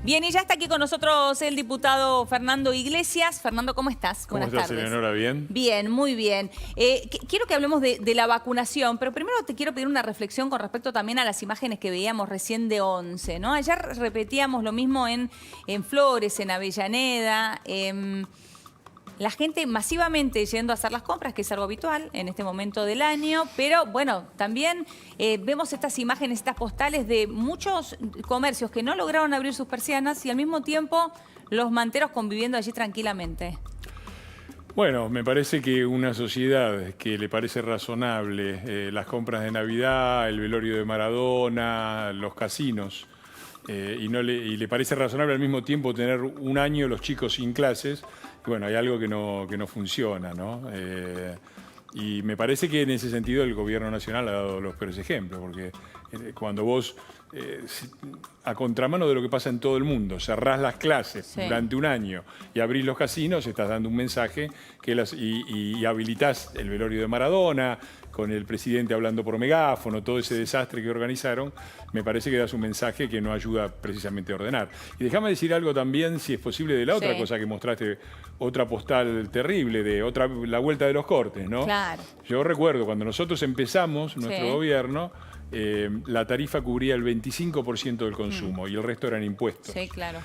Bien, y ya está aquí con nosotros el diputado Fernando Iglesias. Fernando, ¿cómo estás? ¿Cómo Buenas estás, tardes. Eleonora? ¿Bien? Bien, muy bien. Quiero que hablemos de la vacunación, pero primero te quiero pedir una reflexión con respecto también a las imágenes que veíamos recién de 11, ¿no? Ayer repetíamos lo mismo en Flores, en Avellaneda. La gente masivamente yendo a hacer las compras, que es algo habitual en este momento del año, pero bueno, también vemos estas imágenes, estas postales de muchos comercios que no lograron abrir sus persianas y al mismo tiempo los manteros conviviendo allí tranquilamente. Bueno, me parece que una sociedad que le parece razonable las compras de Navidad, el velorio de Maradona, los casinos, y le parece razonable al mismo tiempo tener un año los chicos sin clases, bueno, hay algo que no funciona, ¿no? Y me parece que en ese sentido el gobierno nacional ha dado los peores ejemplos, porque cuando vos, a contramano de lo que pasa en todo el mundo, cerrás las clases durante un año y abrís los casinos, estás dando un mensaje y habilitás el velorio de Maradona, con el presidente hablando por megáfono, todo ese desastre que organizaron, me parece que das un mensaje que no ayuda precisamente a ordenar. Y déjame decir algo también, si es posible, de la otra cosa que mostraste, otra postal terrible, la vuelta de los cortes, ¿no? Claro. Yo recuerdo, cuando nosotros empezamos nuestro gobierno, la tarifa cubría el 25% del consumo y el resto eran impuestos. Sí, claro.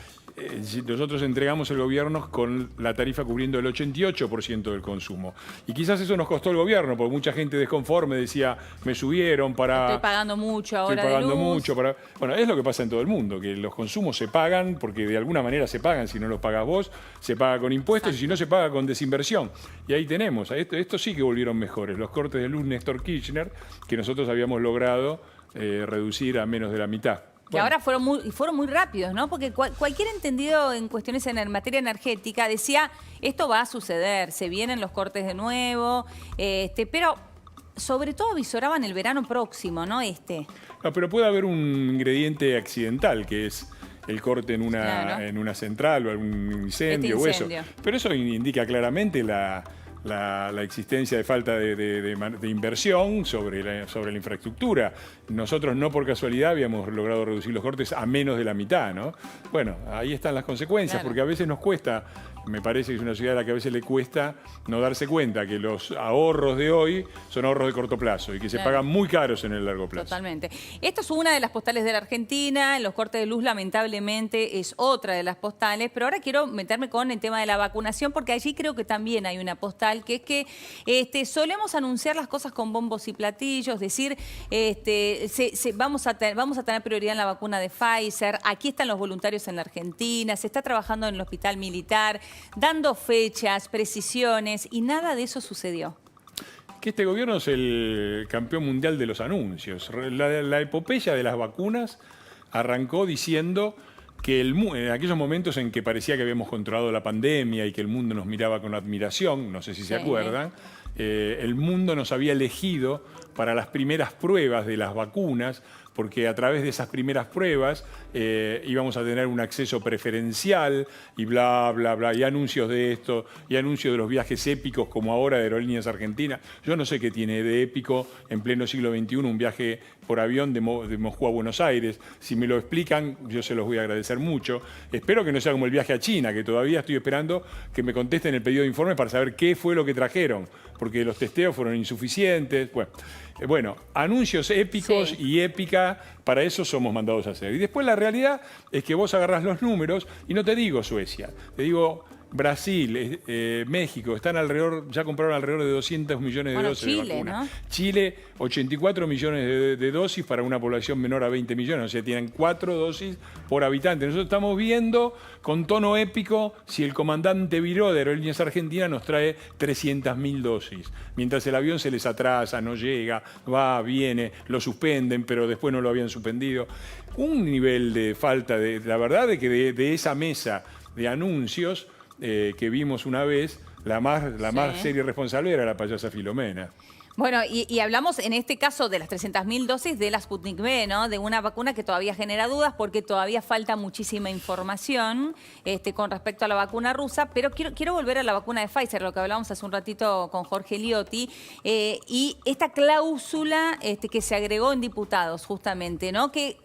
Nosotros entregamos el gobierno con la tarifa cubriendo el 88% del consumo. Y quizás eso nos costó el gobierno, porque mucha gente desconforme decía, me subieron para... Estoy pagando mucho ahora Estoy pagando de luz. mucho para... Bueno, es lo que pasa en todo el mundo, que los consumos se pagan, porque de alguna manera se pagan, si no los pagas vos, se paga con impuestos. Exacto. Y si no se paga con desinversión. Y ahí tenemos, esto sí que volvieron mejores, los cortes de luz Néstor Kirchner, que nosotros habíamos logrado reducir a menos de la mitad. Que ahora fueron muy rápidos, ¿no? Porque cualquier entendido en cuestiones en materia energética decía, esto va a suceder, se vienen los cortes de nuevo, pero sobre todo visoraban el verano próximo, ¿no? No, pero puede haber un ingrediente accidental, que es el corte en una central o algún incendio o eso. Pero eso indica claramente la existencia de falta de inversión sobre la infraestructura. Nosotros no por casualidad habíamos logrado reducir los cortes a menos de la mitad, ¿no? Bueno, ahí están las consecuencias, porque a veces nos cuesta, me parece que es una ciudad a la que a veces le cuesta no darse cuenta que los ahorros de hoy son ahorros de corto plazo y que se pagan muy caros en el largo plazo. Totalmente. Esto es una de las postales de la Argentina, los cortes de luz lamentablemente es otra de las postales, pero ahora quiero meterme con el tema de la vacunación porque allí creo que también hay una postal que es que solemos anunciar las cosas con bombos y platillos, decir, vamos a tener prioridad en la vacuna de Pfizer, aquí están los voluntarios en la Argentina, se está trabajando en el hospital militar, dando fechas, precisiones, y nada de eso sucedió. Que este gobierno es el campeón mundial de los anuncios. La epopeya de las vacunas arrancó diciendo que en aquellos momentos en que parecía que habíamos controlado la pandemia y que el mundo nos miraba con admiración, no sé si se acuerdan, el mundo nos había elegido para las primeras pruebas de las vacunas, porque a través de esas primeras pruebas íbamos a tener un acceso preferencial y bla, bla, bla, y anuncios de esto, y anuncios de los viajes épicos como ahora de Aerolíneas Argentinas. Yo no sé qué tiene de épico en pleno siglo XXI un viaje por avión de Moscú a Buenos Aires. Si me lo explican, yo se los voy a agradecer mucho. Espero que no sea como el viaje a China, que todavía estoy esperando que me contesten el pedido de informe para saber qué fue lo que trajeron, porque los testeos fueron insuficientes. Bueno, anuncios épicos y épica, para eso somos mandados a hacer. Y después la realidad es que vos agarrás los números, y no te digo Suecia, te digo Brasil, México, ya compraron alrededor de 200 millones de dosis de vacuna. ¿No? Chile, 84 millones de dosis para una población menor a 20 millones, o sea, tienen 4 dosis por habitante. Nosotros estamos viendo con tono épico si el comandante Viró de Aerolíneas Argentinas nos trae 300.000 dosis. Mientras el avión se les atrasa, no llega, va, viene, lo suspenden, pero después no lo habían suspendido. Un nivel de falta la verdad de que de esa mesa de anuncios que vimos una vez, la más seria y responsable era la payasa Filomena. Bueno, y hablamos en este caso de las 300.000 dosis de la Sputnik V, ¿no? De una vacuna que todavía genera dudas porque todavía falta muchísima información con respecto a la vacuna rusa, pero quiero volver a la vacuna de Pfizer, lo que hablábamos hace un ratito con Jorge Liotti, y esta cláusula que se agregó en diputados justamente, ¿no? Que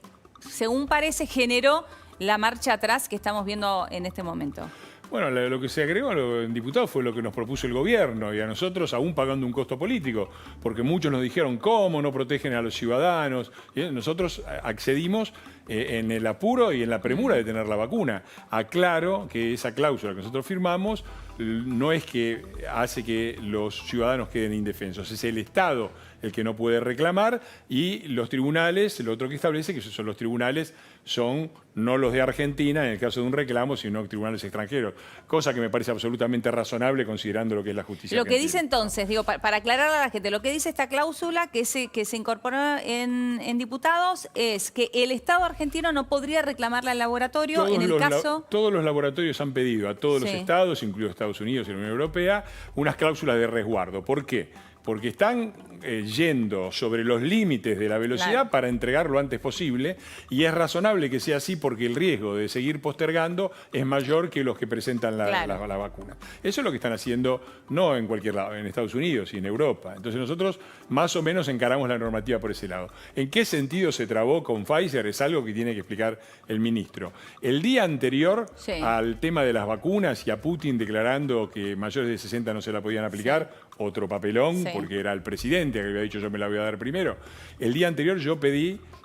según parece, generó la marcha atrás que estamos viendo en este momento. Bueno, lo que se agregó en diputados fue lo que nos propuso el gobierno y a nosotros aún pagando un costo político, porque muchos nos dijeron cómo no protegen a los ciudadanos. Y nosotros accedimos en el apuro y en la premura de tener la vacuna. Aclaro que esa cláusula que nosotros firmamos no es que hace que los ciudadanos queden indefensos, es el Estado el que no puede reclamar y los tribunales, lo otro que establece que son los tribunales, son no los de Argentina en el caso de un reclamo, sino tribunales extranjeros, cosa que me parece absolutamente razonable considerando lo que es la justicia Lo que argentina. dice entonces, digo, para aclarar a la gente, lo que dice esta cláusula que se incorporó en diputados es que el Estado argentino no podría reclamarle al laboratorio en el caso... Todos los laboratorios han pedido a todos los Sí. estados, incluidos Estados Unidos y la Unión Europea, unas cláusulas de resguardo. ¿Por qué? Porque están yendo sobre los límites de la velocidad Claro. para entregar lo antes posible y es razonable que sea así porque el riesgo de seguir postergando es mayor que los que presentan la vacuna. Eso es lo que están haciendo no en cualquier lado, en Estados Unidos y en Europa. Entonces nosotros más o menos encaramos la normativa por ese lado. ¿En qué sentido se trabó con Pfizer? Es algo que tiene que explicar el ministro. El día anterior Sí. al tema de las vacunas y a Putin declarando que mayores de 60 no se la podían aplicar, otro papelón, Sí. porque era el presidente que había dicho yo me la voy a dar primero. El día anterior yo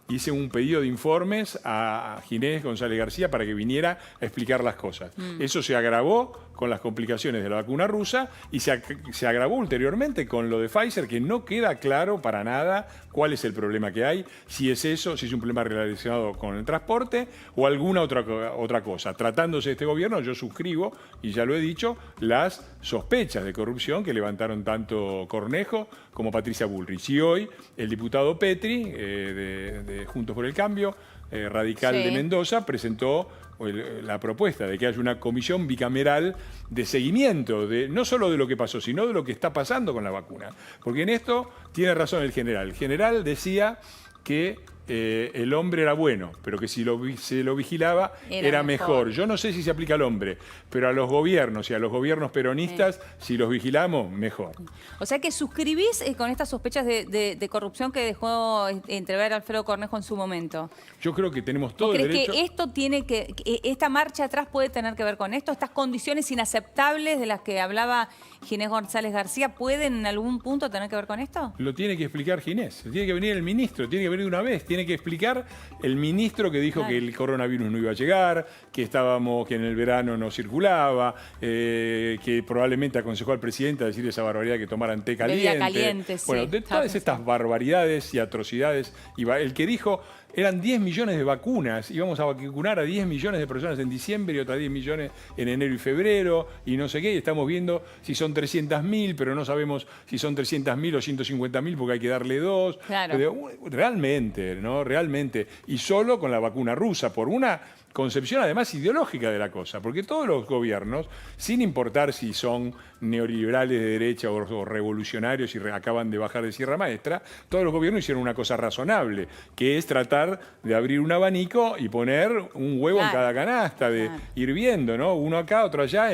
hice un pedido de informes a Ginés González García para que viniera a explicar las cosas. Eso se agravó con las complicaciones de la vacuna rusa y se agravó ulteriormente con lo de Pfizer, que no queda claro para nada cuál es el problema que hay, si es eso, si es un problema relacionado con el transporte o alguna otra cosa. Tratándose de este gobierno, yo suscribo, y ya lo he dicho, las sospechas de corrupción que levantaron tanto Cornejo como Patricia Bullrich. Y hoy el diputado Petri, de Juntos por el Cambio, radical Sí. de Mendoza, presentó la propuesta de que haya una comisión bicameral de seguimiento, no solo de lo que pasó, sino de lo que está pasando con la vacuna. Porque en esto tiene razón el general. El general decía que el hombre era bueno, pero que si se lo vigilaba era mejor. Yo no sé si se aplica al hombre, pero a los gobiernos y a los gobiernos peronistas, si los vigilamos, mejor. O sea que suscribís con estas sospechas de corrupción que dejó entrever Alfredo Cornejo en su momento. Yo creo que tenemos todo el ¿Crees derecho... que esto esta marcha atrás puede tener que ver con esto? ¿Estas condiciones inaceptables de las que hablaba Ginés González García pueden en algún punto tener que ver con esto? Lo tiene que explicar Ginés, tiene que venir el ministro, tiene que venir de una vez, tiene que explicar el ministro que dijo que el coronavirus no iba a llegar, que en el verano no circulaba, que probablemente aconsejó al presidente a decir esa barbaridad que tomaran té caliente. Bebida caliente, sí. Bueno, de todas estas barbaridades y atrocidades, el que dijo eran 10 millones de vacunas, íbamos a vacunar a 10 millones de personas en diciembre y otras 10 millones en enero y febrero, y no sé qué, y estamos viendo si son 300.000, pero no sabemos si son 300.000 o 150.000 porque hay que darle dos. Claro. Realmente, ¿no? Realmente. Y solo con la vacuna rusa, por una concepción además ideológica de la cosa, porque todos los gobiernos, sin importar si son neoliberales de derecha o revolucionarios y acaban de bajar de Sierra Maestra, todos los gobiernos hicieron una cosa razonable, que es tratar de abrir un abanico y poner un huevo en cada canasta, de ir viendo, ¿no? Uno acá, otro allá,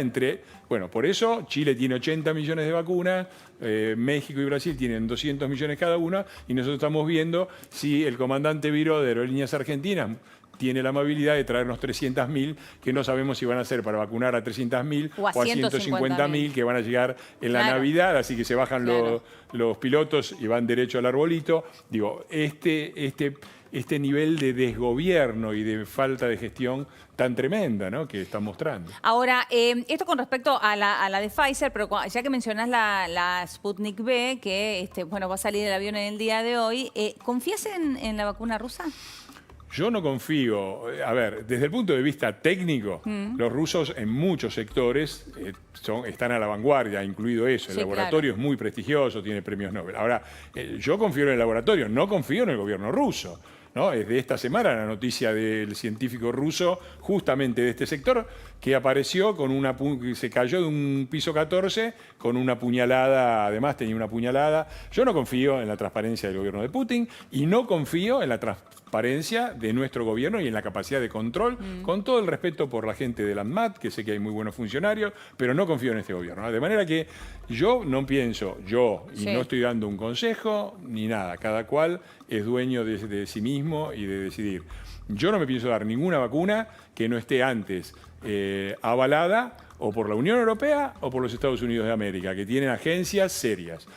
Bueno, por eso Chile tiene 80 millones de vacunas, México y Brasil tienen 200 millones cada uno, y nosotros estamos viendo si el comandante Viró de Aerolíneas Argentinas tiene la amabilidad de traernos 300.000, que no sabemos si van a ser para vacunar a 300.000 o a 150.000 que van a llegar en la Navidad, así que se bajan los pilotos y van derecho al arbolito. Digo, este nivel de desgobierno y de falta de gestión tan tremenda, ¿no?, que están mostrando. Ahora, esto con respecto a la de Pfizer, pero ya que mencionás la Sputnik V, que va a salir del avión en el día de hoy, ¿confías en la vacuna rusa? Yo no confío. A ver, desde el punto de vista técnico, los rusos en muchos sectores están a la vanguardia, incluido eso. El laboratorio es muy prestigioso, tiene premios Nobel. Ahora, yo confío en el laboratorio, no confío en el gobierno ruso, ¿no? Es de esta semana la noticia del científico ruso, justamente de este sector, que apareció se cayó de un piso 14 con una puñalada, además tenía una puñalada. Yo no confío en la transparencia del gobierno de Putin y no confío en la transparencia transparencia de nuestro gobierno y en la capacidad de control, con todo el respeto por la gente del ANMAT, que sé que hay muy buenos funcionarios, pero no confío en este gobierno, ¿no? De manera que yo no pienso, y no estoy dando un consejo ni nada, cada cual es dueño de sí mismo y de decidir. Yo no me pienso dar ninguna vacuna que no esté antes avalada o por la Unión Europea o por los Estados Unidos de América, que tienen agencias serias.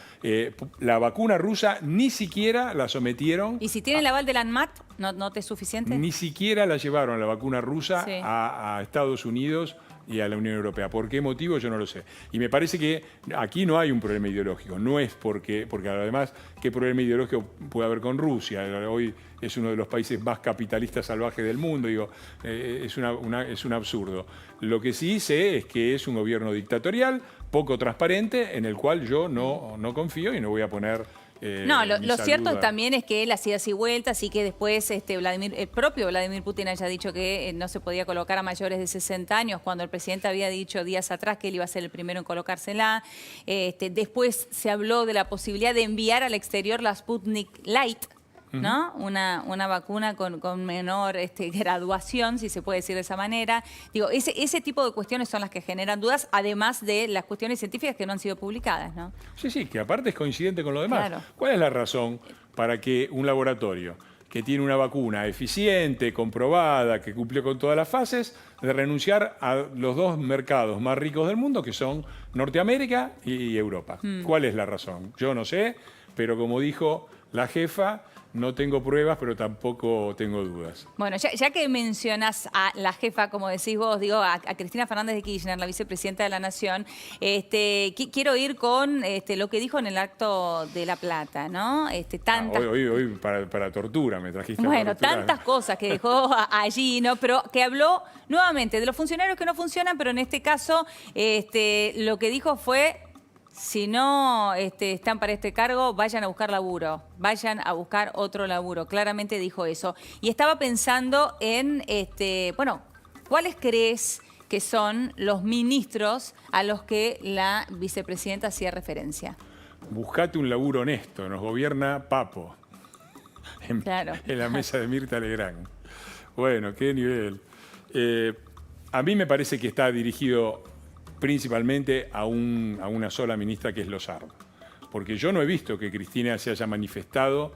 La vacuna rusa ni siquiera la sometieron... ¿Y si tiene el aval del ANMAT, no te es suficiente? Ni siquiera la llevaron la vacuna rusa a Estados Unidos y a la Unión Europea. ¿Por qué motivo? Yo no lo sé. Y me parece que aquí no hay un problema ideológico. No es porque además, ¿qué problema ideológico puede haber con Rusia? Hoy es uno de los países más capitalistas salvajes del mundo. Digo, es un absurdo. Lo que sí sé es que es un gobierno dictatorial, poco transparente, en el cual yo no confío y no voy a poner... lo cierto también es que él hacía así vueltas y que después el propio Vladimir Putin haya dicho que no se podía colocar a mayores de 60 años, cuando el presidente había dicho días atrás que él iba a ser el primero en colocársela. Después se habló de la posibilidad de enviar al exterior la Sputnik Light, ¿no? Una vacuna con menor graduación, si se puede decir de esa manera. Digo, ese tipo de cuestiones son las que generan dudas, además de las cuestiones científicas que no han sido publicadas, ¿no? Sí, que aparte es coincidente con lo demás. Claro. ¿Cuál es la razón para que un laboratorio que tiene una vacuna eficiente, comprobada, que cumplió con todas las fases, de renunciar a los dos mercados más ricos del mundo, que son Norteamérica y Europa? ¿Cuál es la razón? Yo no sé, pero como dijo la jefa, no tengo pruebas, pero tampoco tengo dudas. Bueno, ya que mencionas a la jefa, como decís vos, digo, a Cristina Fernández de Kirchner, la vicepresidenta de la Nación, quiero ir con lo que dijo en el acto de La Plata, ¿no? Hoy para tortura me trajiste. Bueno, tantas cosas que dejó allí, ¿no? Pero que habló nuevamente de los funcionarios que no funcionan, pero en este caso lo que dijo fue: si no están para este cargo, vayan a buscar laburo, vayan a buscar otro laburo. Claramente dijo eso. Y estaba pensando en, ¿cuáles crees que son los ministros a los que la vicepresidenta hacía referencia? Buscate un laburo honesto, nos gobierna Papo, en la mesa de Mirta Legrand. Bueno, qué nivel. A mí me parece que está dirigido principalmente a una sola ministra, que es Lozardo. Porque yo no he visto que Cristina se haya manifestado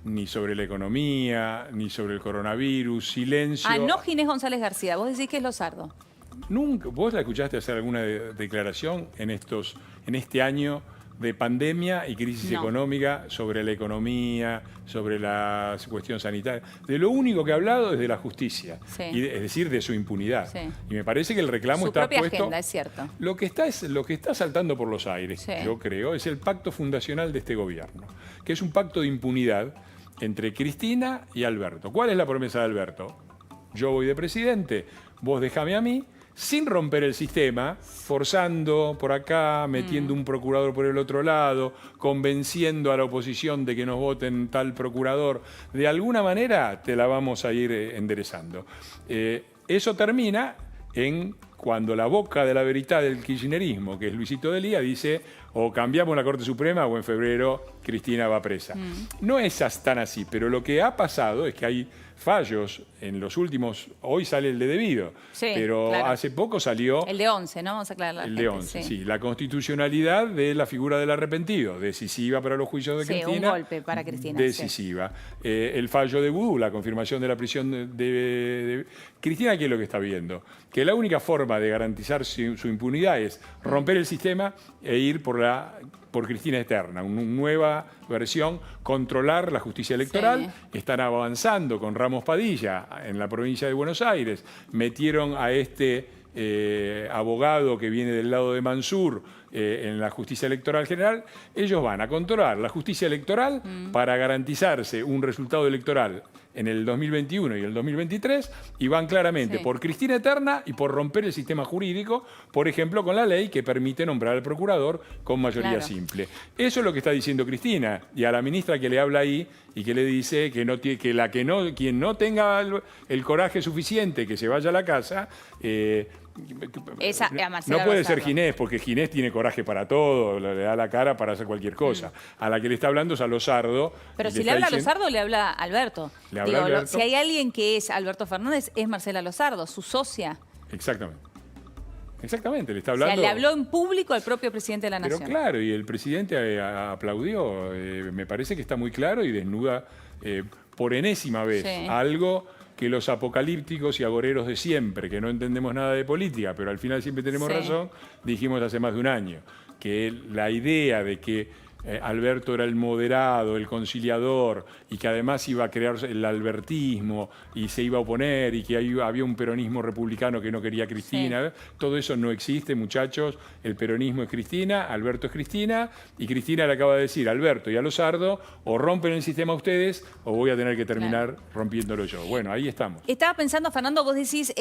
ni sobre la economía, ni sobre el coronavirus, silencio. No Ginés González García, vos decís que es Lozardo. Nunca. ¿Vos la escuchaste hacer alguna declaración en este año de pandemia y crisis económica sobre la economía, sobre la cuestión sanitaria? De lo único que ha hablado es de la justicia, es decir, de su impunidad. Y me parece que el reclamo está puesto... Su propia agenda, es cierto. Lo que está saltando por los aires, yo creo, es el pacto fundacional de este gobierno, que es un pacto de impunidad entre Cristina y Alberto. ¿Cuál es la promesa de Alberto? Yo voy de presidente, vos déjame a mí, sin romper el sistema, forzando por acá, metiendo un procurador por el otro lado, convenciendo a la oposición de que nos voten tal procurador. De alguna manera te la vamos a ir enderezando. Eso termina en cuando la boca de la veridad del kirchnerismo, que es Luisito Delía, dice: o cambiamos la Corte Suprema o en febrero Cristina va presa. No es tan así, pero lo que ha pasado es que hay fallos en los últimos... Hoy sale el de debido, pero hace poco salió... El de 11, ¿no? Vamos a aclarar. El de 11, sí. La constitucionalidad de la figura del arrepentido, decisiva para los juicios de Cristina. Un golpe para Cristina. Decisiva. El fallo de Vudú, la confirmación de la prisión de Cristina, ¿qué es lo que está viendo? Que la única forma de garantizar su impunidad es romper el sistema e ir por Cristina Eterna, una nueva versión, controlar la justicia electoral. Están avanzando con Ramos Padilla en la provincia de Buenos Aires. Metieron a abogado que viene del lado de Mansur en la justicia electoral general. Ellos van a controlar la justicia electoral para garantizarse un resultado electoral en el 2021 y el 2023, y van claramente por Cristina Eterna y por romper el sistema jurídico, por ejemplo, con la ley que permite nombrar al procurador con mayoría simple. Eso es lo que está diciendo Cristina, y a la ministra que le habla ahí y que le dice que quien no tenga el coraje suficiente, que se vaya a la casa, Esa, a Marcela no puede ser Lozardo. Ginés, porque Ginés tiene coraje para todo, le da la cara para hacer cualquier cosa. A la que le está hablando es a Lozardo. Pero y si le está habla a diciendo- Lozardo, le habla a Alberto. Le habla a Alberto. Si hay alguien que es Alberto Fernández, es Marcela Lozardo, su socia. Exactamente. Exactamente, le está O sea, hablando. le habló en público al propio presidente de la Pero Nación. claro, y el presidente aplaudió. Me parece que está muy claro y desnuda por enésima vez Sí. algo que los apocalípticos y agoreros de siempre, que no entendemos nada de política, pero al final siempre tenemos Sí. razón, dijimos hace más de un año, que la idea de que Alberto era el moderado, el conciliador, y que además iba a crear el albertismo y se iba a oponer, y que había un peronismo republicano que no quería a Cristina. Todo eso no existe, muchachos. El peronismo es Cristina, Alberto es Cristina, y Cristina le acaba de decir a Alberto y a Lozardo, o rompen el sistema ustedes, o voy a tener que terminar rompiéndolo yo. Bueno, ahí estamos. Estaba pensando, Fernando, vos decís,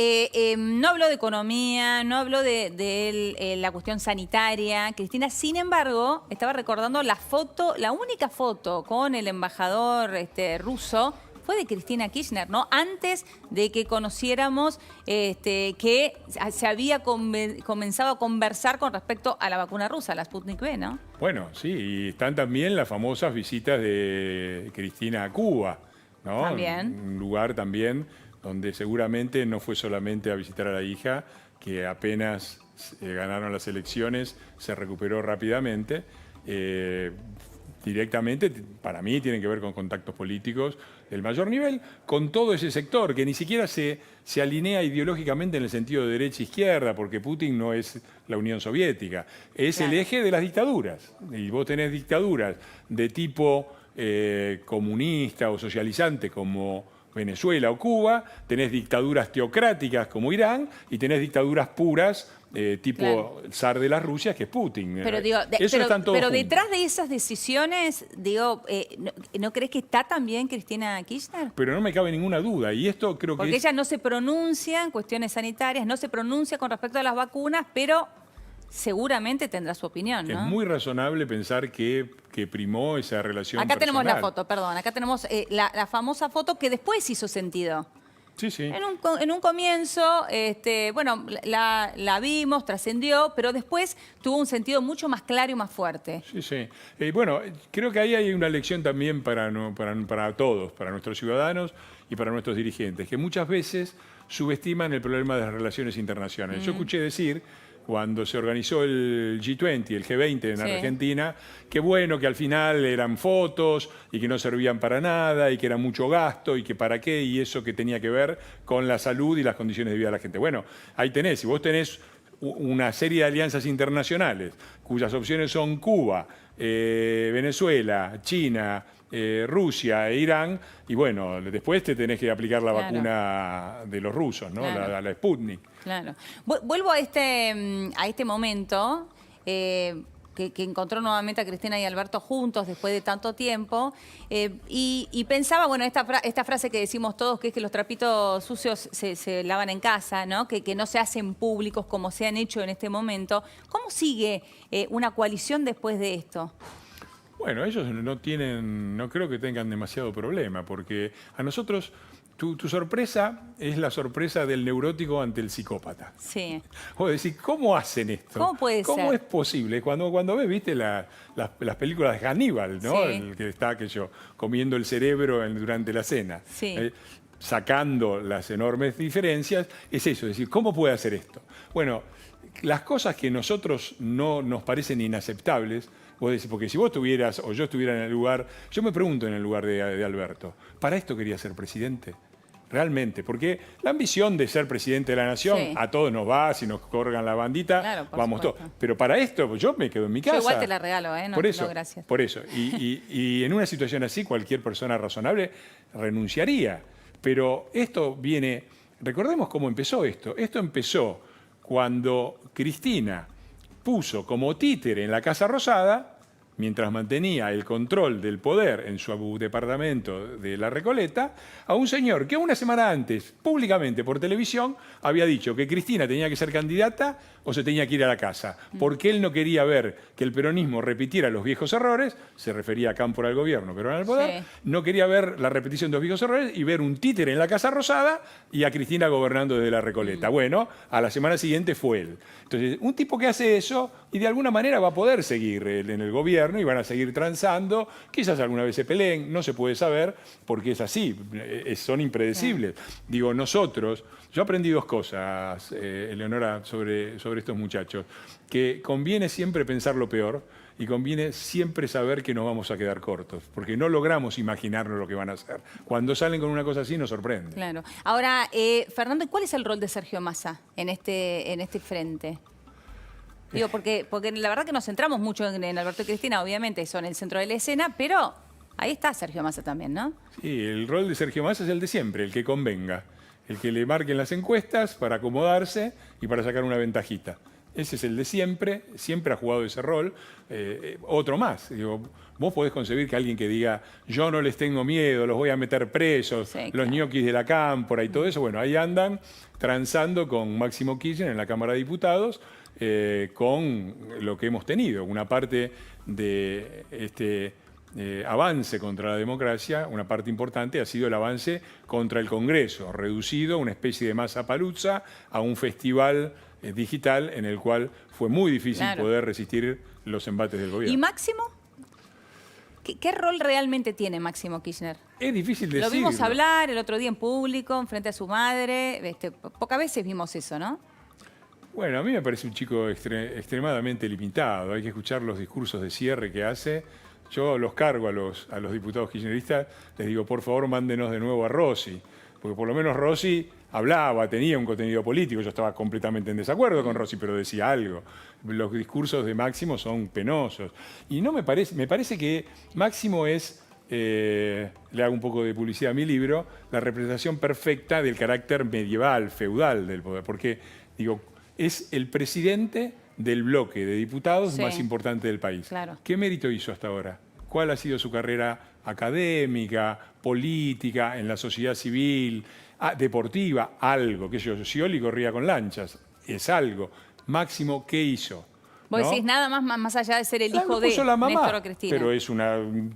no habló de economía, no habló de la cuestión sanitaria. Cristina, sin embargo, estaba recordando la foto, la única foto con el embajador ruso fue de Cristina Kirchner, ¿no? Antes de que conociéramos que se había comenzado a conversar con respecto a la vacuna rusa, la Sputnik V, ¿no? Bueno, sí, y están también las famosas visitas de Cristina a Cuba, ¿no? También. Un lugar también donde seguramente no fue solamente a visitar a la hija, que apenas ganaron las elecciones, se recuperó rápidamente. Directamente, para mí, tienen que ver con contactos políticos del mayor nivel, con todo ese sector, que ni siquiera se alinea ideológicamente en el sentido de derecha-izquierda, porque Putin no es la Unión Soviética, es Claro. el eje de las dictaduras. Y vos tenés dictaduras de tipo comunista o socializante como Venezuela o Cuba, tenés dictaduras teocráticas como Irán y tenés dictaduras puras tipo Claro. el zar de las Rusias, que es Putin. Pero digo, Están todos pero juntos. detrás de esas decisiones, digo, ¿no crees que está también Cristina Kirchner? Pero no me cabe ninguna duda. Y esto creo que Porque es... ella no se pronuncia en cuestiones sanitarias, no se pronuncia con respecto a las vacunas, pero seguramente tendrá su opinión, Es ¿no? muy razonable pensar que primó esa relación Acá tenemos la personal. foto, perdón, acá tenemos la famosa foto que después hizo sentido. Sí, sí. En un comienzo, bueno, la vimos, trascendió, pero después tuvo un sentido mucho más claro y más fuerte. Sí, sí. Bueno, creo que ahí hay una lección también para todos, para nuestros ciudadanos y para nuestros dirigentes, que muchas veces subestiman el problema de las relaciones internacionales. Yo escuché decir, cuando se organizó el G20, el G20 en Sí. Argentina, que bueno, que al final eran fotos y que no servían para nada y que era mucho gasto y que para qué y eso que tenía que ver con la salud y las condiciones de vida de la gente. Bueno, ahí tenés, si vos tenés una serie de alianzas internacionales cuyas opciones son Cuba, Venezuela, China, Rusia e Irán, y bueno, después te tenés que aplicar la Claro. vacuna de los rusos, ¿no? Claro. La Sputnik. Claro. Vuelvo a este momento que encontró nuevamente a Cristina y Alberto juntos después de tanto tiempo y pensaba, bueno, esta frase que decimos todos, que es que los trapitos sucios se lavan en casa, ¿no? Que no se hacen públicos como se han hecho en este momento. ¿Cómo sigue una coalición después de esto? Bueno, ellos no creo que tengan demasiado problema, porque a nosotros, tu sorpresa es la sorpresa del neurótico ante el psicópata. Sí. Vos decís, ¿cómo hacen esto? ¿Cómo puede ¿Cómo ser? es posible? Cuando ves, viste, las películas de Hannibal, ¿no? Sí. El que está, comiendo el cerebro durante la cena. Sí. Sacando las enormes diferencias, es eso, es decir, ¿cómo puede hacer esto? Bueno, las cosas que nosotros no nos parecen inaceptables, vos decís, porque si vos estuvieras o yo estuviera en el lugar, yo me pregunto en el lugar de Alberto, ¿para esto quería ser presidente? Realmente, porque la ambición de ser presidente de la nación, Sí. a todos nos va, si nos colgan la bandita, Claro, por vamos todos. supuesto. Pero para esto, pues, yo me quedo en mi casa. Yo igual te la regalo, ¿eh? No, por eso, no, gracias. Por eso. Y en una situación así, cualquier persona razonable renunciaría. Pero esto viene, recordemos cómo empezó esto. Esto empezó cuando Cristina puso como títere en la Casa Rosada, mientras mantenía el control del poder en su departamento de La Recoleta, a un señor que una semana antes, públicamente por televisión, había dicho que Cristina tenía que ser candidata o se tenía que ir a la casa, porque él no quería ver que el peronismo repitiera los viejos errores, se refería a Cámpora al gobierno, Perón al poder, no quería ver la repetición de los viejos errores y ver un títere en la Casa Rosada y a Cristina gobernando desde La Recoleta. Bueno, a la semana siguiente fue él. Entonces, un tipo que hace eso y de alguna manera va a poder seguir en el gobierno y van a seguir transando, quizás alguna vez se peleen, no se puede saber porque es así, son impredecibles. Digo, nosotros, yo aprendí dos cosas, Eleonora, sobre estos muchachos, que conviene siempre pensar lo peor y conviene siempre saber que nos vamos a quedar cortos, porque no logramos imaginarnos lo que van a hacer. Cuando salen con una cosa así nos sorprende. Claro. Ahora, Fernando, ¿cuál es el rol de Sergio Massa en este frente? Digo, porque la verdad que nos centramos mucho en Alberto y Cristina, obviamente son el centro de la escena, pero ahí está Sergio Massa también, ¿no? Sí, el rol de Sergio Massa es el de siempre, el que convenga, el que le marquen las encuestas para acomodarse y para sacar una ventajita. Ese es el de siempre, siempre ha jugado ese rol. Otro más, digo, vos podés concebir que alguien que diga yo no les tengo miedo, los voy a meter presos, sí, los ñoquis de la cámpora y todo eso, bueno, ahí andan transando con Máximo Kirchner en la Cámara de Diputados, con lo que hemos tenido, una parte de este avance contra la democracia, una parte importante ha sido el avance contra el Congreso, reducido a una especie de masa paluzza, a un festival digital en el cual fue muy difícil poder resistir los embates del gobierno. ¿Y Máximo? ¿Qué rol realmente tiene Máximo Kirchner? Es difícil decirlo. Lo vimos hablar el otro día en público, frente a su madre. Pocas veces vimos eso, ¿no? Bueno, a mí me parece un chico extremadamente limitado. Hay que escuchar los discursos de cierre que hace. Yo los cargo a los diputados kirchneristas, les digo, por favor, mándenos de nuevo a Rossi. Porque por lo menos Rossi hablaba, tenía un contenido político. Yo estaba completamente en desacuerdo con Rossi, pero decía algo. Los discursos de Máximo son penosos. Y no me parece que Máximo es, le hago un poco de publicidad a mi libro, la representación perfecta del carácter medieval, feudal del poder. Porque, digo, es el presidente del bloque de diputados más importante del país. Claro. ¿Qué mérito hizo hasta ahora? ¿Cuál ha sido su carrera académica, política, en la sociedad civil, deportiva? Algo, que yo, Scioli corría con lanchas, es algo. Máximo, ¿qué hizo? Vos ¿no? decís nada más allá de ser el hijo de la mamá, Néstor o Cristina. pero es un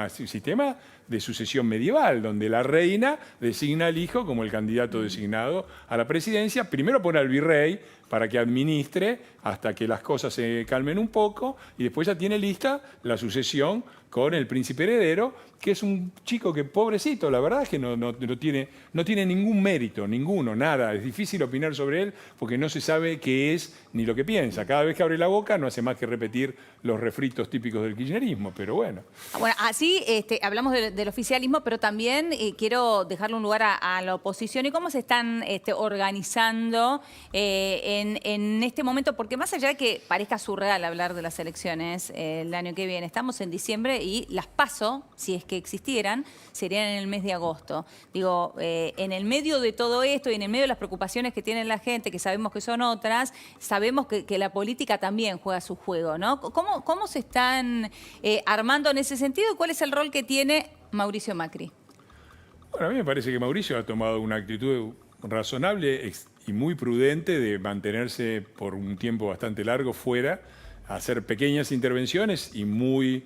sistema de sucesión medieval, donde la reina designa al hijo como el candidato designado a la presidencia. Primero pone al virrey para que administre hasta que las cosas se calmen un poco y después ya tiene lista la sucesión con el príncipe heredero, que es un chico que, pobrecito, la verdad es que no tiene ningún mérito, ninguno, nada. Es difícil opinar sobre él porque no se sabe qué es ni lo que piensa. Cada vez que abre la boca no hace más que repetir los refritos típicos del kirchnerismo, pero bueno. Bueno, así hablamos del oficialismo, pero también quiero dejarle un lugar a la oposición y cómo se están organizando en este momento, porque más allá de que parezca surreal hablar de las elecciones el año que viene, estamos en diciembre y las PASO, si es que existieran, serían en el mes de agosto. Digo, en el medio de todo esto y en el medio de las preocupaciones que tiene la gente, que sabemos que son otras, sabemos que la política también juega su juego, ¿no? ¿Cómo se están armando en ese sentido y cuál es el rol que tiene Mauricio Macri? Bueno, a mí me parece que Mauricio ha tomado una actitud razonable y muy prudente de mantenerse por un tiempo bastante largo fuera, hacer pequeñas intervenciones y muy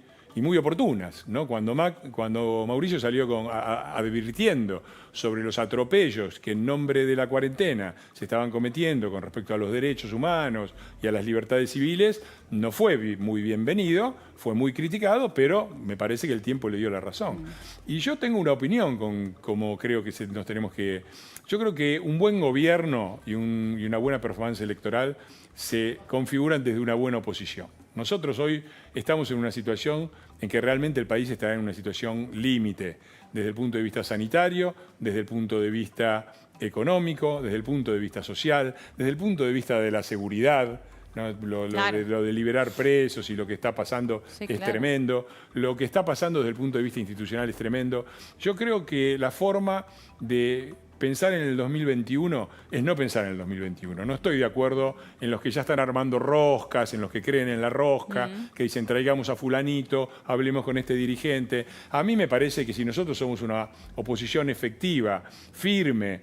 oportunas, ¿no? Cuando Mauricio salió advirtiendo sobre los atropellos que en nombre de la cuarentena se estaban cometiendo con respecto a los derechos humanos y a las libertades civiles, no fue muy bienvenido, fue muy criticado, pero me parece que el tiempo le dio la razón. Y yo tengo una opinión como creo que nos tenemos que... Yo creo que un buen gobierno y una buena performance electoral se configuran desde una buena oposición. Nosotros hoy estamos en una situación en que realmente el país está en una situación límite, desde el punto de vista sanitario, desde el punto de vista económico, desde el punto de vista social, desde el punto de vista de la seguridad, ¿no? Lo de liberar presos y lo que está pasando es tremendo. Lo que está pasando desde el punto de vista institucional es tremendo. Yo creo que la forma de pensar en el 2021 es no pensar en el 2021. No estoy de acuerdo en los que ya están armando roscas, en los que creen en la rosca, que dicen traigamos a fulanito, hablemos con este dirigente. A mí me parece que si nosotros somos una oposición efectiva, firme,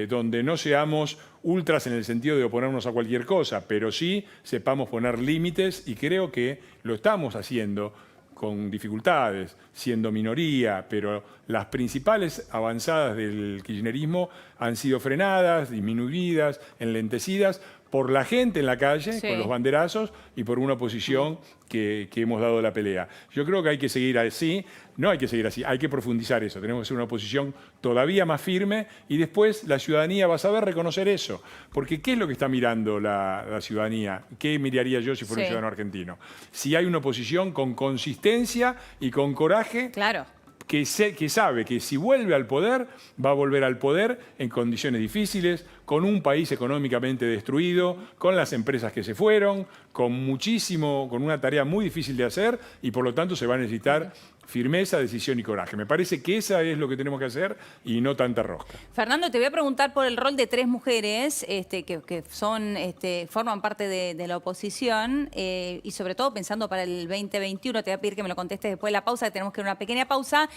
donde no seamos ultras en el sentido de oponernos a cualquier cosa, pero sí sepamos poner límites, y creo que lo estamos haciendo con dificultades, siendo minoría, pero las principales avanzadas del kirchnerismo han sido frenadas, disminuidas, enlentecidas por la gente en la calle, con los banderazos, y por una oposición que hemos dado la pelea. Yo creo que hay que seguir así, no hay que seguir así, hay que profundizar eso. Tenemos que ser una oposición todavía más firme, y después la ciudadanía va a saber reconocer eso. Porque ¿qué es lo que está mirando la ciudadanía? ¿Qué miraría yo si fuera un ciudadano argentino? Si hay una oposición con consistencia y con coraje. Claro. Que sabe que si vuelve al poder, va a volver al poder en condiciones difíciles, con un país económicamente destruido, con las empresas que se fueron, con una tarea muy difícil de hacer, y por lo tanto se va a necesitar firmeza, decisión y coraje. Me parece que esa es lo que tenemos que hacer y no tanta rosca. Fernando, te voy a preguntar por el rol de 3 mujeres que forman parte de la oposición, y sobre todo pensando para el 2021. Te voy a pedir que me lo contestes después de la pausa, que tenemos que ir a una pequeña pausa,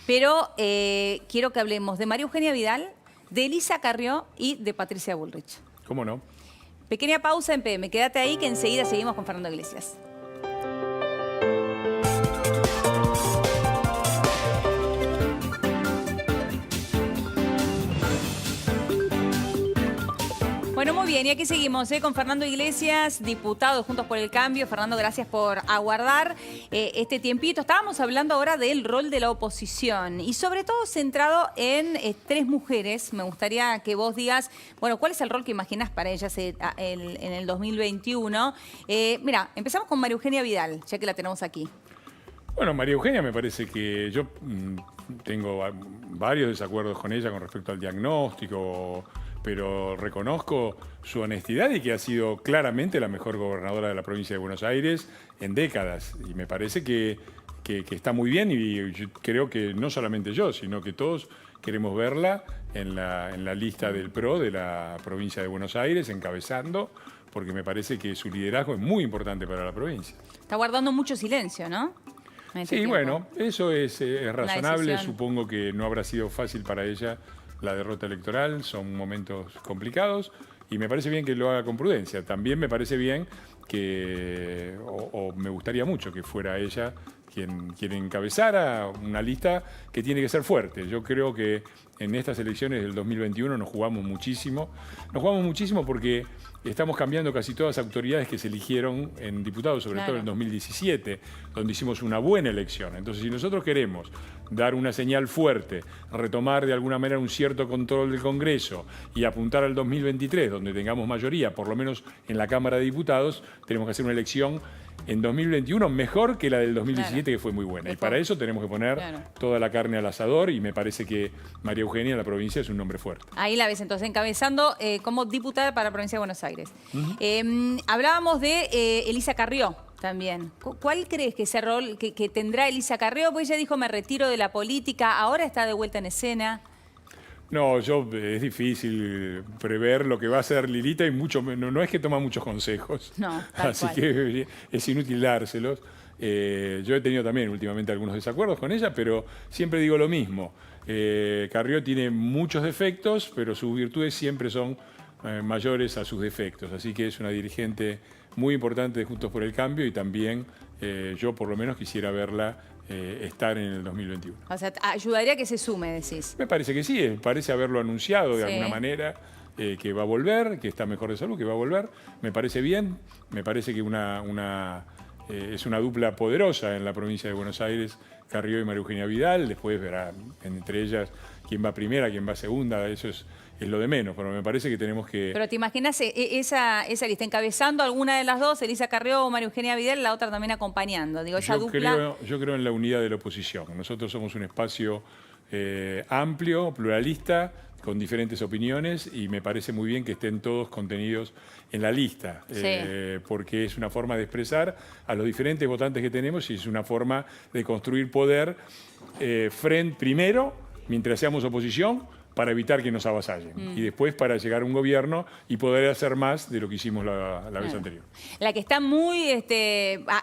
pero quiero que hablemos de María Eugenia Vidal, de Elisa Carrió y de Patricia Bullrich. ¿Cómo no? Pequeña pausa en PM. Quédate ahí que enseguida seguimos con Fernando Iglesias. Bueno, muy bien, y aquí seguimos con Fernando Iglesias, diputado de Juntos por el Cambio. Fernando, gracias por aguardar este tiempito. Estábamos hablando ahora del rol de la oposición y sobre todo centrado en 3 mujeres. Me gustaría que vos digas, bueno, ¿cuál es el rol que imaginás para ellas en el 2021? Mira, empezamos con María Eugenia Vidal, ya que la tenemos aquí. Bueno, María Eugenia me parece que yo tengo varios desacuerdos con ella con respecto al diagnóstico, pero reconozco su honestidad y que ha sido claramente la mejor gobernadora de la provincia de Buenos Aires en décadas. Y me parece que está muy bien, y yo creo que no solamente yo, sino que todos queremos verla en la lista del PRO de la provincia de Buenos Aires, encabezando, porque me parece que su liderazgo es muy importante para la provincia. Está guardando mucho silencio, ¿no? Sí, bueno, eso es razonable. Supongo que no habrá sido fácil para ella la derrota electoral, son momentos complicados, y me parece bien que lo haga con prudencia. También me parece bien que, o me gustaría mucho que fuera ella quien encabezara una lista que tiene que ser fuerte. Yo creo que en estas elecciones del 2021 nos jugamos muchísimo porque estamos cambiando casi todas las autoridades que se eligieron en diputados, sobre todo en el 2017, donde hicimos una buena elección. Entonces, si nosotros queremos dar una señal fuerte, retomar de alguna manera un cierto control del Congreso y apuntar al 2023, donde tengamos mayoría, por lo menos en la Cámara de Diputados, tenemos que hacer una elección en 2021 mejor que la del 2017, que fue muy buena. Y para eso tenemos que poner toda la carne al asador, y me parece que María Eugenia en la provincia es un nombre fuerte. Ahí la ves entonces encabezando como diputada para la provincia de Buenos Aires. Hablábamos de Elisa Carrió también. ¿Cuál crees que ese rol que tendrá Elisa Carrió? Pues ella dijo, me retiro de la política, ahora está de vuelta en escena. No, es difícil prever lo que va a hacer Lilita, y no es que toma muos consejos, así que es inútil dárselos. Yo he tenido también últimamente algunos desacuerdos con ella, pero siempre digo lo mismo. Carrió tiene muchos defectos, pero sus virtudes siempre son mayores a sus defectos, así que es una dirigente muy importante de Juntos por el Cambio, y también yo por lo menos quisiera verla estar en el 2021. O sea, ayudaría a que se sume, decís. Me parece que sí, parece haberlo anunciado de alguna manera, que va a volver, que está mejor de salud, que va a volver. Me parece bien, me parece que es una dupla poderosa en la provincia de Buenos Aires, Carrió y María Eugenia Vidal. Después verá entre ellas quién va primera, quién va segunda, eso es lo de menos, pero me parece que tenemos que... Pero ¿te imaginas esa lista encabezando alguna de las dos, Elisa Carrió o María Eugenia Vidal, la otra también acompañando? Digo, esa dupla... Yo creo en la unidad de la oposición. Nosotros somos un espacio amplio, pluralista, con diferentes opiniones, y me parece muy bien que estén todos contenidos en la lista, porque es una forma de expresar a los diferentes votantes que tenemos, y es una forma de construir poder primero, mientras seamos oposición, para evitar que nos avasallen. Y después para llegar a un gobierno y poder hacer más de lo que hicimos la vez anterior. La que está muy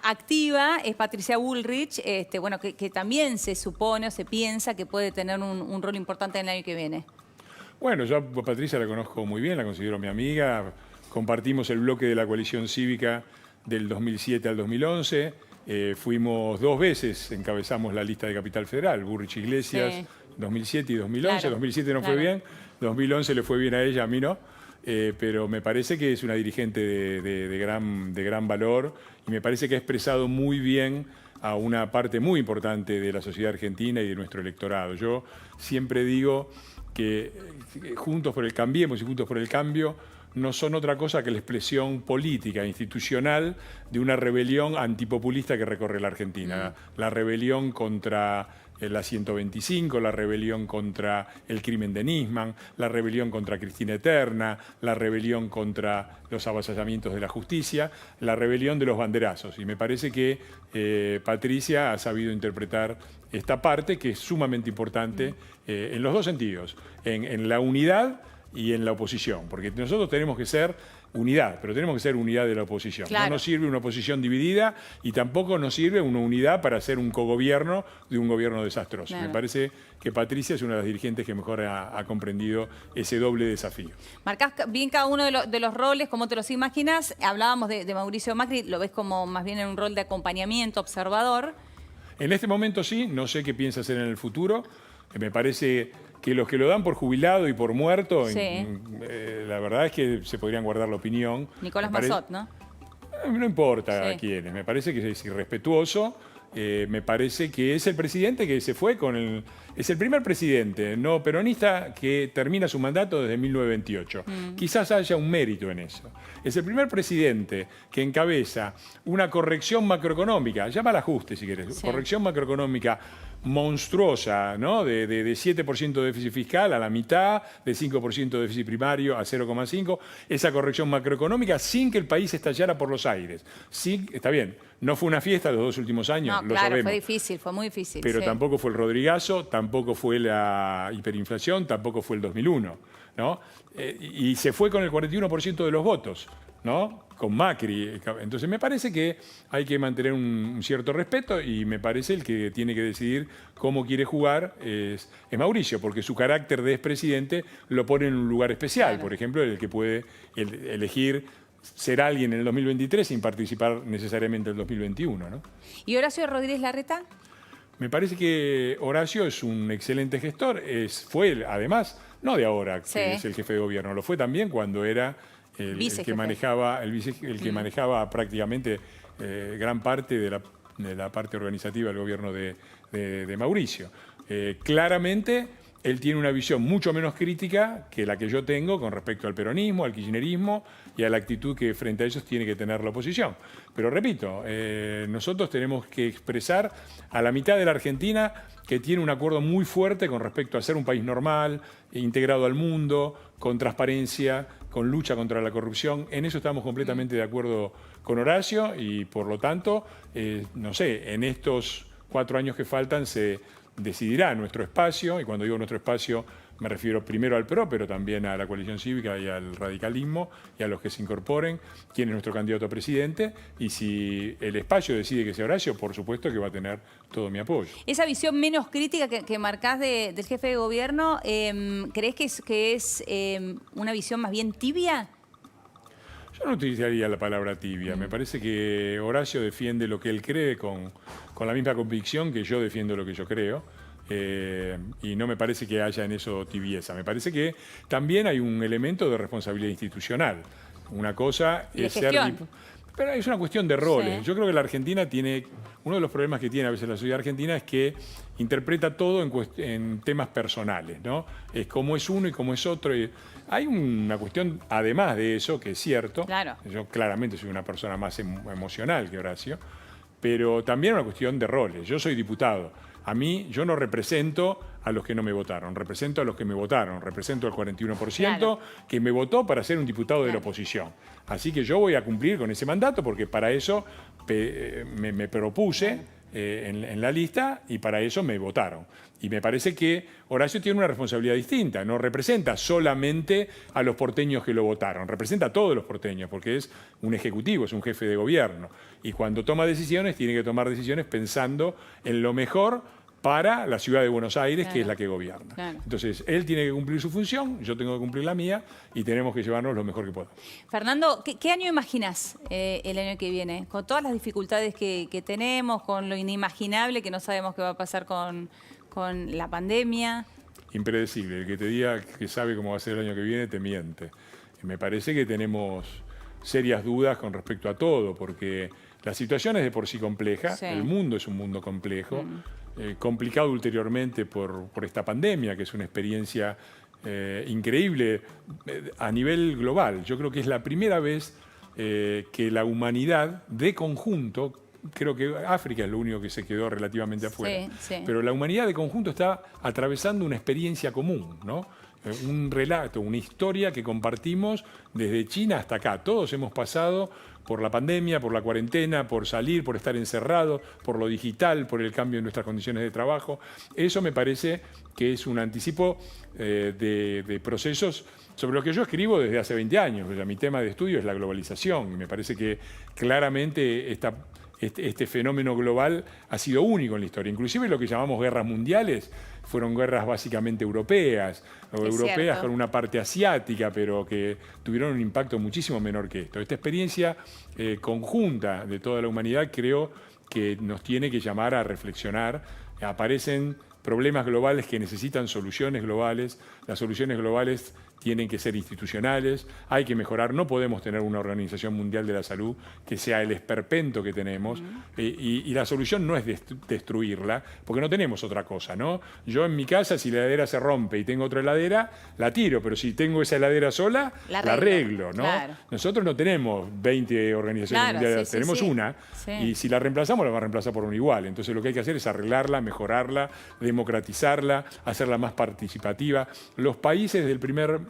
activa es Patricia Bullrich, bueno, que también se supone o se piensa que puede tener un rol importante en el año que viene. Bueno, yo a Patricia la conozco muy bien, la considero mi amiga. Compartimos el bloque de la coalición cívica del 2007 al 2011. Fuimos 2 veces, encabezamos la lista de Capital Federal, Bullrich Iglesias, Sí. 2007 y 2011. Claro, 2007 no fue bien, 2011 le fue bien a ella, a mí no. Pero me parece que es una dirigente de gran valor y me parece que ha expresado muy bien a una parte muy importante de la sociedad argentina y de nuestro electorado. Yo siempre digo que Juntos por el Cambiemos y Juntos por el Cambio no son otra cosa que la expresión política, institucional, de una rebelión antipopulista que recorre la Argentina. La rebelión contra la 125, la rebelión contra el crimen de Nisman, la rebelión contra Cristina Eterna, la rebelión contra los avasallamientos de la justicia, la rebelión de los banderazos. Y me parece que Patricia ha sabido interpretar esta parte que es sumamente importante en los 2 sentidos, en la unidad y en la oposición, porque nosotros tenemos que ser unidad, pero tenemos que ser unidad de la oposición. Claro. No nos sirve una oposición dividida y tampoco nos sirve una unidad para hacer un cogobierno de un gobierno desastroso. Claro. Me parece que Patricia es una de las dirigentes que mejor ha comprendido ese doble desafío. Marcás bien cada uno de los roles, como te los imaginas. Hablábamos de Mauricio Macri, lo ves como más bien en un rol de acompañamiento, observador. En este momento sí, no sé qué piensa hacer en el futuro. Me parece que los que lo dan por jubilado y por muerto, Sí. La verdad es que se podrían guardar la opinión. Nicolás Me pare- Mazzot, ¿no? No importa Sí. a quiénes, me parece que es irrespetuoso. Me parece que es el presidente que se fue con el... Es el primer presidente no peronista que termina su mandato desde 1928. Quizás haya un mérito en eso. Es el primer presidente que encabeza una corrección macroeconómica, llama al ajuste si querés, Sí. corrección macroeconómica monstruosa, ¿no? De 7% de déficit fiscal a la mitad, de 5% de déficit primario a 0,5%, esa corrección macroeconómica sin que el país estallara por los aires. Sí, está bien, no fue una fiesta los 2 últimos años, No, lo claro, sabemos. fue difícil, fue muy difícil. Pero sí. tampoco fue el Rodrigazo, tampoco fue la hiperinflación, tampoco fue el 2001, ¿no? Y se fue con el 41% de los votos, ¿no? Con Macri. Entonces me parece que hay que mantener un cierto respeto y me parece el que tiene que decidir cómo quiere jugar es Mauricio, porque su carácter de expresidente lo pone en un lugar especial, Claro. por ejemplo, el que puede elegir ser alguien en el 2023 sin participar necesariamente en el 2021, ¿no? ¿Y Horacio Rodríguez Larreta? Me parece que Horacio es un excelente gestor. Fue, además, no de ahora, que Sí. es el jefe de gobierno, lo fue también cuando era el que Vicejefe. manejaba, el que manejaba prácticamente gran parte de la parte organizativa del gobierno de Mauricio. Claramente, él tiene una visión mucho menos crítica que la que yo tengo con respecto al peronismo, al kirchnerismo y a la actitud que frente a ellos tiene que tener la oposición. Pero repito, nosotros tenemos que expresar a la mitad de la Argentina que tiene un acuerdo muy fuerte con respecto a ser un país normal, integrado al mundo, con transparencia, con lucha contra la corrupción. En eso estamos completamente de acuerdo con Horacio y por lo tanto, no sé, en estos 4 años que faltan se decidirá nuestro espacio, y cuando digo nuestro espacio me refiero primero al PRO, pero también a la coalición cívica y al radicalismo y a los que se incorporen, quién es nuestro candidato a presidente, y si el espacio decide que sea Horacio, por supuesto que va a tener todo mi apoyo. Esa visión menos crítica que marcás del jefe de gobierno, ¿crees que es una visión más bien tibia? Yo no utilizaría la palabra tibia. Me parece que Horacio defiende lo que él cree con la misma convicción que yo defiendo lo que yo creo. Y no me parece que haya en eso tibieza. Me parece que también hay un elemento de responsabilidad institucional. Una cosa Y de es ser... gestión. Pero es una cuestión de roles. Sí. Yo creo que la Argentina tiene... Uno de los problemas que tiene a veces la sociedad argentina es que interpreta todo en temas personales, ¿no? Es cómo es uno y cómo es otro. Hay una cuestión, además de eso, que es cierto. Claro. Yo claramente soy una persona más emocional que Horacio, pero también una cuestión de roles. Yo soy diputado. A mí, yo no represento a los que no me votaron, represento a los que me votaron, represento al 41% Claro. que me votó para ser un diputado de la Claro. oposición. Así que yo voy a cumplir con ese mandato porque para eso me propuse en la lista y para eso me votaron. Y me parece que Horacio tiene una responsabilidad distinta, no representa solamente a los porteños que lo votaron, representa a todos los porteños, porque es un ejecutivo, es un jefe de gobierno. Y cuando toma decisiones, tiene que tomar decisiones pensando en lo mejor para la ciudad de Buenos Aires, Claro. que es la que gobierna. Claro. Entonces, él tiene que cumplir su función, yo tengo que cumplir la mía y tenemos que llevarnos lo mejor que podamos. Fernando, ¿qué año imaginas el año que viene? Con todas las dificultades que tenemos, con lo inimaginable que no sabemos qué va a pasar con la pandemia. Impredecible. El que te diga que sabe cómo va a ser el año que viene, te miente. Me parece que tenemos serias dudas con respecto a todo, porque la situación es de por sí compleja, Sí. el mundo es un mundo complejo, complicado ulteriormente por esta pandemia, que es una experiencia increíble a nivel global. Yo creo que es la primera vez que la humanidad de conjunto, creo que África es lo único que se quedó relativamente afuera, Sí, sí. pero la humanidad de conjunto está atravesando una experiencia común, ¿no? Un relato, una historia que compartimos desde China hasta acá. Todos hemos pasado por la pandemia, por la cuarentena, por salir, por estar encerrados, por lo digital, por el cambio en nuestras condiciones de trabajo. Eso me parece que es un anticipo de procesos sobre los que yo escribo desde hace 20 años. O sea, mi tema de estudio es la globalización y me parece que claramente este fenómeno global ha sido único en la historia. Inclusive lo que llamamos guerras mundiales fueron guerras básicamente europeas, o europeas cierto. con una parte asiática, pero que tuvieron un impacto muchísimo menor que esto. Esta experiencia conjunta de toda la humanidad creo que nos tiene que llamar a reflexionar. Aparecen problemas globales que necesitan soluciones globales. Las soluciones globales tienen que ser institucionales, hay que mejorar, no podemos tener una Organización Mundial de la Salud que sea el esperpento que tenemos, y la solución no es destruirla, porque no tenemos otra cosa, ¿no? Yo en mi casa, si la heladera se rompe y tengo otra heladera, la tiro, pero si tengo esa heladera sola, La la arreglo, ¿no? claro. Nosotros no tenemos 20 organizaciones Claro, mundiales, sí, sí, tenemos sí. una, Sí. y si la reemplazamos, la va a reemplazar por una igual. Entonces lo que hay que hacer es arreglarla, mejorarla, democratizarla, hacerla más participativa. Los países del primer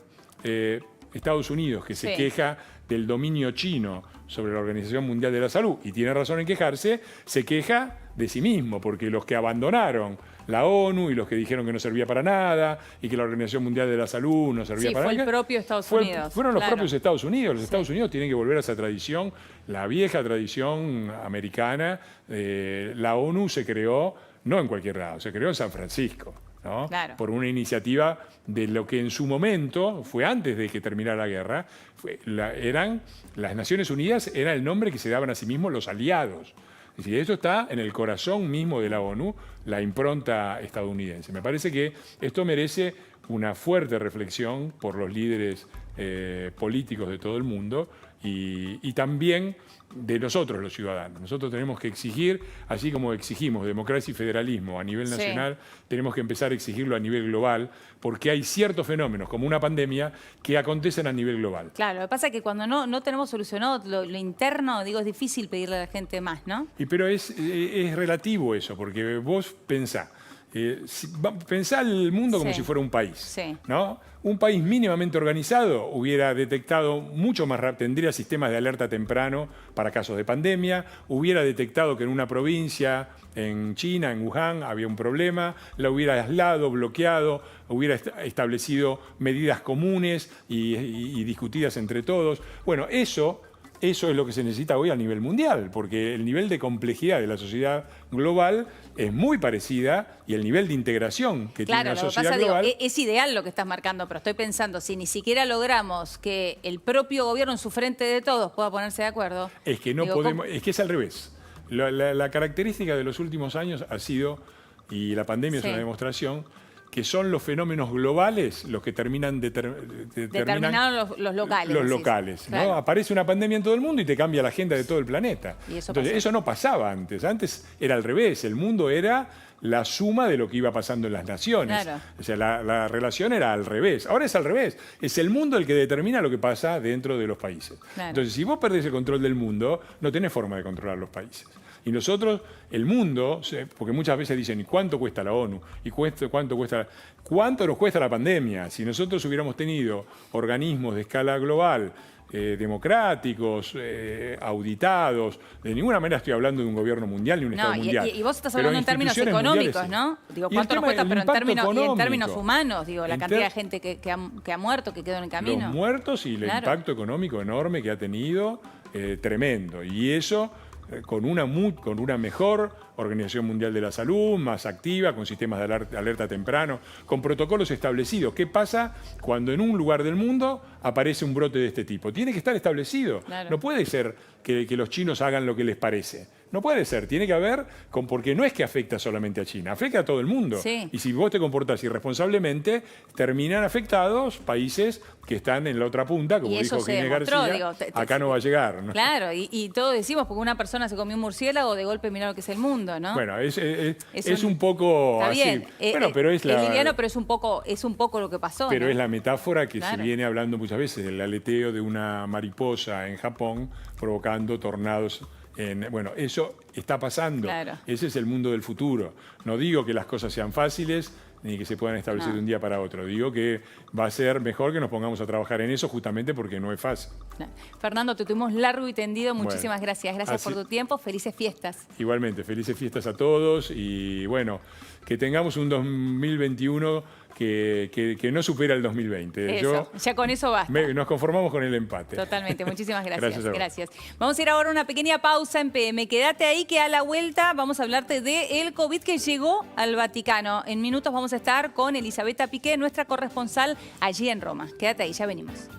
Estados Unidos, que se Sí. queja del dominio chino sobre la Organización Mundial de la Salud, y tiene razón en quejarse, se queja de sí mismo, porque los que abandonaron la ONU y los que dijeron que no servía para nada y que la Organización Mundial de la Salud no servía Sí, para fue nada. el propio Estados Unidos, Fueron los claro. propios Estados Unidos. Los Estados Unidos tienen que volver a esa tradición, la vieja tradición americana. La ONU se creó no en cualquier lado, se creó en San Francisco, ¿no? Claro. Por una iniciativa de lo que en su momento, fue antes de que terminara la guerra, las Naciones Unidas era el nombre que se daban a sí mismos los aliados. Es decir, eso está en el corazón mismo de la ONU, la impronta estadounidense. Me parece que esto merece una fuerte reflexión por los líderes políticos de todo el mundo y también de nosotros, los ciudadanos. Nosotros tenemos que exigir, así como exigimos democracia y federalismo a nivel Sí. nacional, tenemos que empezar a exigirlo a nivel global, porque hay ciertos fenómenos, como una pandemia, que acontecen a nivel global. Claro, lo que pasa es que cuando no tenemos solucionado lo interno, digo, es difícil pedirle a la gente más, ¿no? Pero es relativo eso, porque vos pensá el mundo como Sí. si fuera un país, Sí. ¿no? Un país mínimamente organizado hubiera detectado mucho más rápido, tendría sistemas de alerta temprano para casos de pandemia, hubiera detectado que en una provincia, en China, en Wuhan, había un problema, la hubiera aislado, bloqueado, hubiera establecido medidas comunes y discutidas entre todos. Bueno, eso es lo que se necesita hoy a nivel mundial, porque el nivel de complejidad de la sociedad global es muy parecida y el nivel de integración que tiene Claro, la lo que sociedad pasa, global... digo, es ideal lo que estás marcando, pero estoy pensando, si ni siquiera logramos que el propio gobierno en su frente de todos pueda ponerse de acuerdo. Es que no digo, podemos, es que es al revés. La característica de los últimos años ha sido, y la pandemia Sí. es una demostración, que son los fenómenos globales los que terminan determinaron los locales. los decís. locales, ¿no? Claro. Aparece una pandemia en todo el mundo y te cambia la agenda de todo el planeta. Y eso Entonces, pasó. eso no pasaba antes. Antes era al revés. El mundo era la suma de lo que iba pasando en las naciones. Claro. O sea, la relación era al revés. Ahora es al revés. Es el mundo el que determina lo que pasa dentro de los países. Claro. Entonces, si vos perdés el control del mundo, no tenés forma de controlar los países. Y nosotros, el mundo, porque muchas veces dicen, ¿y cuánto cuesta la ONU? ¿Y cuánto nos cuesta la pandemia? Si nosotros hubiéramos tenido organismos de escala global democráticos, auditados. De ninguna manera estoy hablando de un gobierno mundial ni un Estado mundial. Y vos estás Pero hablando en términos instituciones económicos, mundiales, ¿no? Digo, Y el ¿cuánto nos tema cuesta? del Pero impacto y en económico. términos humanos, digo, la En cantidad de ter- gente que ha muerto, que quedó en el camino. Los muertos y el Claro. impacto económico enorme que ha tenido, tremendo. Y eso con una mejor Organización Mundial de la Salud, más activa, con sistemas de alerta temprano, con protocolos establecidos. ¿Qué pasa cuando en un lugar del mundo aparece un brote de este tipo? Tiene que estar establecido. Claro. No puede ser que los chinos hagan lo que les parece. No puede ser. Tiene que haber, porque no es que afecta solamente a China, afecta a todo el mundo. Sí. Y si vos te comportás irresponsablemente, terminan afectados países que están en la otra punta, como Y eso dijo se Ginés demostró, García, digo, acá no va a llegar, ¿no? Claro, y todos decimos, porque una persona se comió un murciélago, de golpe mirá lo que es el mundo, ¿no? Bueno, es un poco Está así. bien. Bueno, pero es la... liviano, pero es un poco lo que pasó. Pero ¿no? es la metáfora que Claro. se viene hablando muchas veces, del aleteo de una mariposa en Japón provocando tornados. Bueno, eso está pasando. Claro. Ese es el mundo del futuro. No digo que las cosas sean fáciles ni que se puedan establecer No. de un día para otro. Digo que va a ser mejor que nos pongamos a trabajar en eso justamente porque no es fácil. Fernando, te tuvimos largo y tendido. Muchísimas Bueno, gracias. Gracias así- por tu tiempo. Felices fiestas. Igualmente, felices fiestas a todos y bueno, que tengamos un 2021 que no supera el 2020. Eso, ya con eso basta. Nos conformamos con el empate. Totalmente, muchísimas gracias. Gracias a vos. Gracias. Vamos a ir ahora a una pequeña pausa en PM. Quédate ahí que a la vuelta vamos a hablarte del COVID que llegó al Vaticano. En minutos vamos a estar con Elisabetta Piqué, nuestra corresponsal allí en Roma. Quédate ahí, ya venimos.